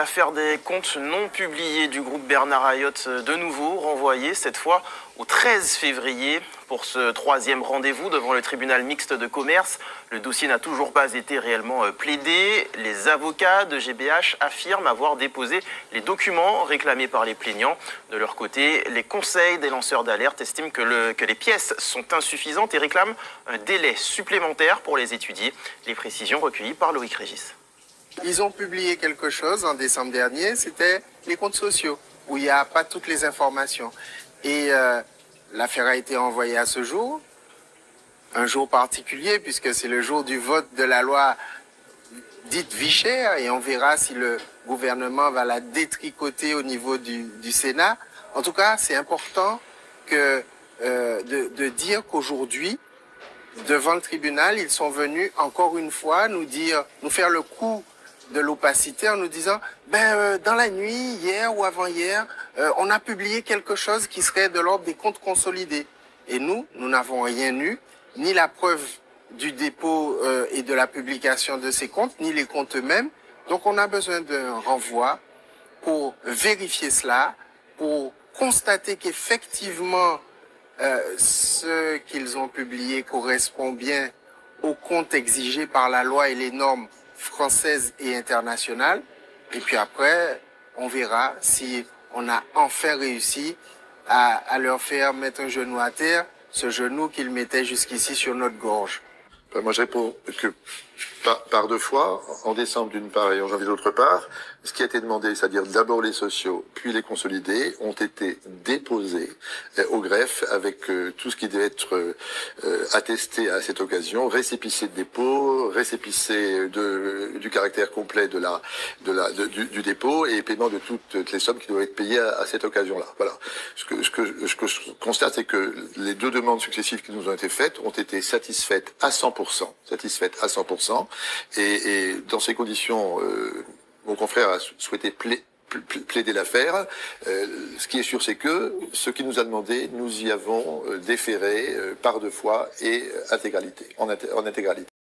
L'affaire des comptes non publiés du groupe Bernard Ayotte de nouveau renvoyée, cette fois au 13 février pour ce troisième rendez-vous devant le tribunal mixte de commerce. Le dossier n'a toujours pas été réellement plaidé. Les avocats de GBH affirment avoir déposé les documents réclamés par les plaignants. De leur côté, les conseils des lanceurs d'alerte estiment que les pièces sont insuffisantes et réclament un délai supplémentaire pour les étudier. Les précisions recueillies par Loïc Régis. Ils ont publié quelque chose en décembre dernier, c'était les comptes sociaux, où il n'y a pas toutes les informations. Et l'affaire a été envoyée à ce jour, un jour particulier, puisque c'est le jour du vote de la loi dite vie chère, et on verra si le gouvernement va la détricoter au niveau du Sénat. En tout cas, c'est important de dire qu'aujourd'hui, devant le tribunal, ils sont venus encore une fois nous faire le coup de l'opacité en nous disant dans la nuit, hier ou avant-hier, on a publié quelque chose qui serait de l'ordre des comptes consolidés. Et nous n'avons rien eu, ni la preuve du dépôt et de la publication de ces comptes, ni les comptes eux-mêmes. Donc on a besoin d'un renvoi pour vérifier cela, pour constater qu'effectivement ce qu'ils ont publié correspond bien aux comptes exigés par la loi et les normes françaises et internationales. Et puis après, on verra si on a enfin réussi à leur faire mettre un genou à terre, ce genou qu'ils mettaient jusqu'ici sur notre gorge. Moi, je réponds que par deux fois, en décembre d'une part et en janvier d'autre part, ce qui a été demandé, c'est-à-dire d'abord les sociaux, puis les consolidés, ont été déposés au greffe avec tout ce qui devait être attesté à cette occasion, récépissé de dépôt, récépissé du caractère complet du dépôt et paiement de toutes les sommes qui doivent être payées à cette occasion-là. Voilà. Ce que je constate, c'est que les deux demandes successives qui nous ont été faites ont été satisfaites à 100%, et dans ces conditions, mon confrère a souhaité plaider l'affaire. Ce qui est sûr, c'est que ce qu'il nous a demandé, nous y avons déféré par deux fois et en intégralité.